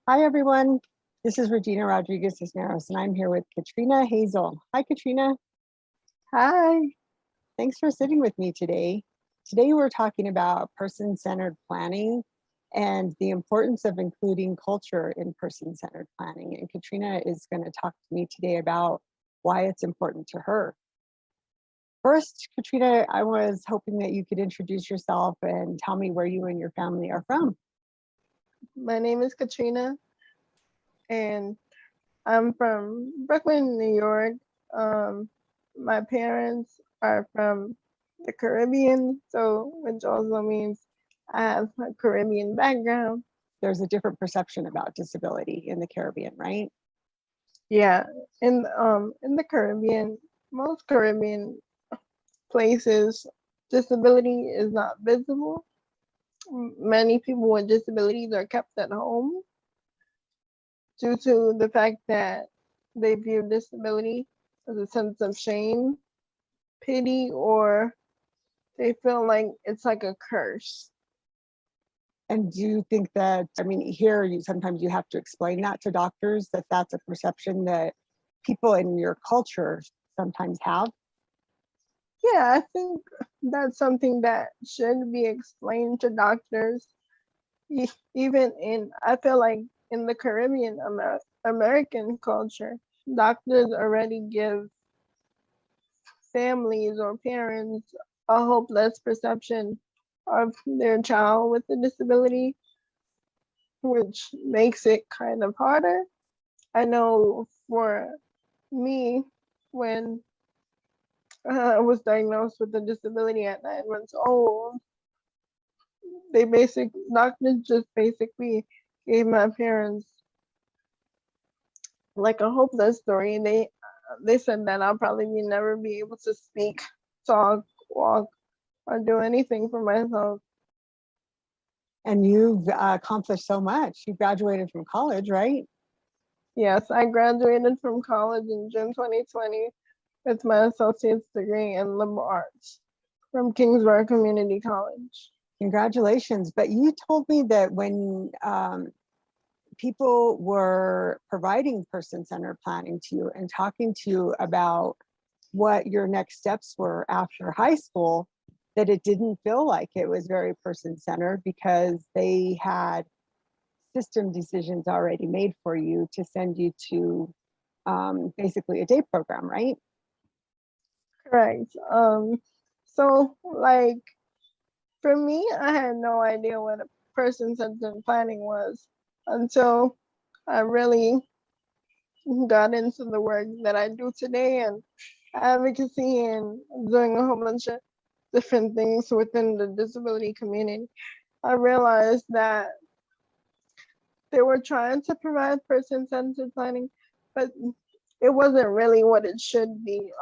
Hi, everyone. This is Regina Rodriguez Cisneros, and I'm here with Katrina Hazel. Hi, Katrina. Hi. Thanks for sitting with me today. Today, we're talking about person centered planning and the importance of including culture in person centered planning. And Katrina is going to talk to me today about why it's important to her. First, Katrina, I was hoping that you could introduce yourself and tell me where you and your family are from. My name is Katrina, and I'm from Brooklyn, New York. Um, my parents are from the Caribbean, so which also means I have a Caribbean background. There's a different perception about disability in the Caribbean, right? Yeah, in the Caribbean, most Caribbean places, disability is not visible. Many people with disabilities are kept at home due to the fact that they view disability as a sense of shame, pity, or they feel like it's like a curse. And do you think that, I mean, here you sometimes you have to explain that to doctors that that's a perception that people in your culture sometimes have? Yeah, I think that's something that should be explained to doctors. Even I feel like in the Caribbean American culture, doctors already give families or parents a hopeless perception of their child with a disability, which makes it kind of harder. I know for me, when I was diagnosed with a disability at 9 months old, doctors just basically gave my parents like a hopeless story. They said that I'll probably never be able to speak, talk, walk, or do anything for myself. And you've accomplished so much. You graduated from college, right? Yes, I graduated from college in June 2020 with my associate's degree in liberal arts from Kingsborough Community College. Congratulations. But you told me that when people were providing person centered planning to you and talking to you about what your next steps were after high school, that it didn't feel like it was very person centered because they had system decisions already made for you to send you to basically a day program, right? Correct. So like for me, I had no idea what a person-centered planning was until I really got into the work that I do today and advocacy and doing a whole bunch of different things within the disability community. I realized that they were trying to provide person-centered planning, but it wasn't really what it should be.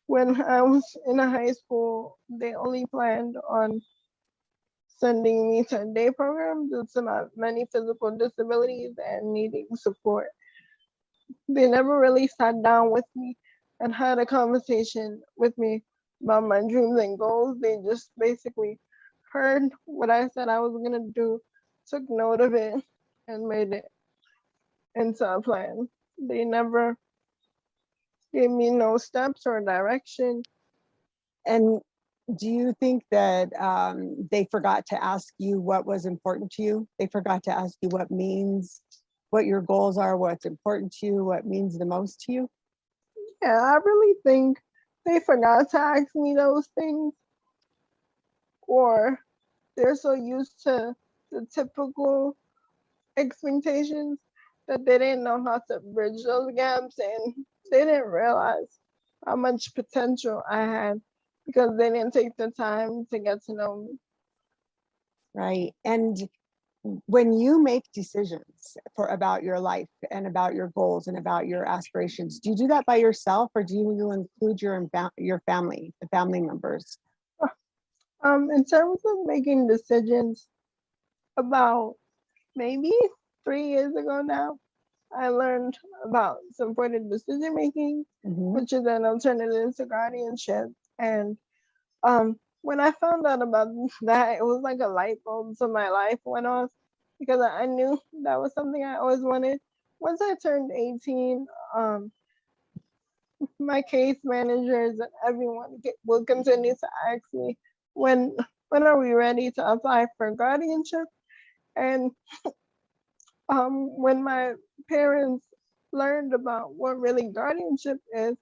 When I was in a high school, they only planned on sending me to a day program due to my many physical disabilities and needing support. They never really sat down with me and had a conversation with me about my dreams and goals. They just basically heard what I said I was gonna do, took note of it, and made it into a plan. They never gave me no steps or direction. And do you think that they forgot to ask you what was important to you? They forgot to ask you what your goals are, what's important to you, what means the most to you? Yeah, I really think they forgot to ask me those things, or they're so used to the typical expectations that they didn't know how to bridge those gaps, and they didn't realize how much potential I had because they didn't take the time to get to know me. Right. And when you make decisions for about your life and about your goals and about your aspirations, do you do that by yourself or do you include your family, the family members? In terms of making decisions, about maybe 3 years ago now, I learned about supported decision making, Mm-hmm. which is an alternative to guardianship. And when I found out about that, it was like a light bulb to my life went off. because I knew that was something I always wanted. Once I turned 18, um, my case managers and everyone will continue to ask me when when are we ready to apply for guardianship. And when my parents learned about what really guardianship is,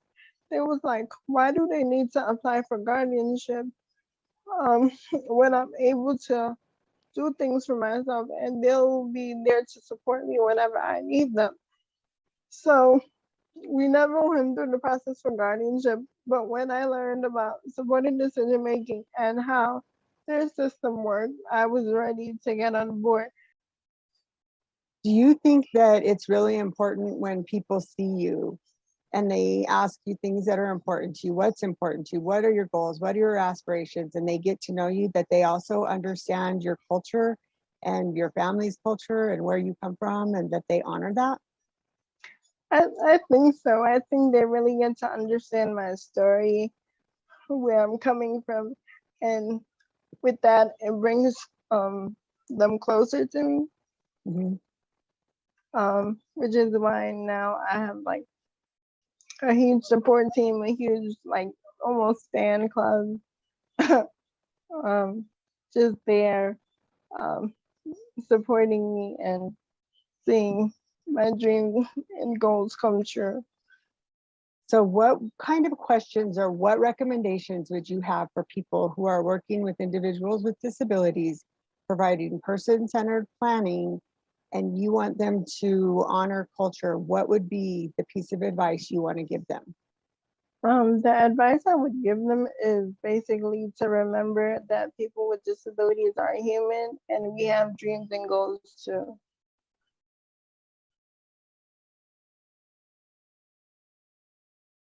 they was like, why do they need to apply for guardianship when I'm able to do things for myself and they'll be there to support me whenever I need them. So we never went through the process for guardianship, but when I learned about supported decision making and how their system worked, I was ready to get on board. Do you think that it's really important when people see you and they ask you things that are important to you? What's important to you? What are your goals? What are your aspirations? And they get to know you, that they also understand your culture and your family's culture and where you come from, and that they honor that? I think so. I think they really get to understand my story, where I'm coming from, and with that, it brings them closer to me. Mhm. Which is why now I have like a huge support team, a huge like almost fan club, um, just there, um, supporting me and seeing my dreams and goals come true. So, what kind of questions or what recommendations would you have for people who are working with individuals with disabilities, providing person centered planning, and you want them to honor culture? What would be the piece of advice you want to give them? The advice I would give them is basically to remember that people with disabilities are human and we have dreams and goals too.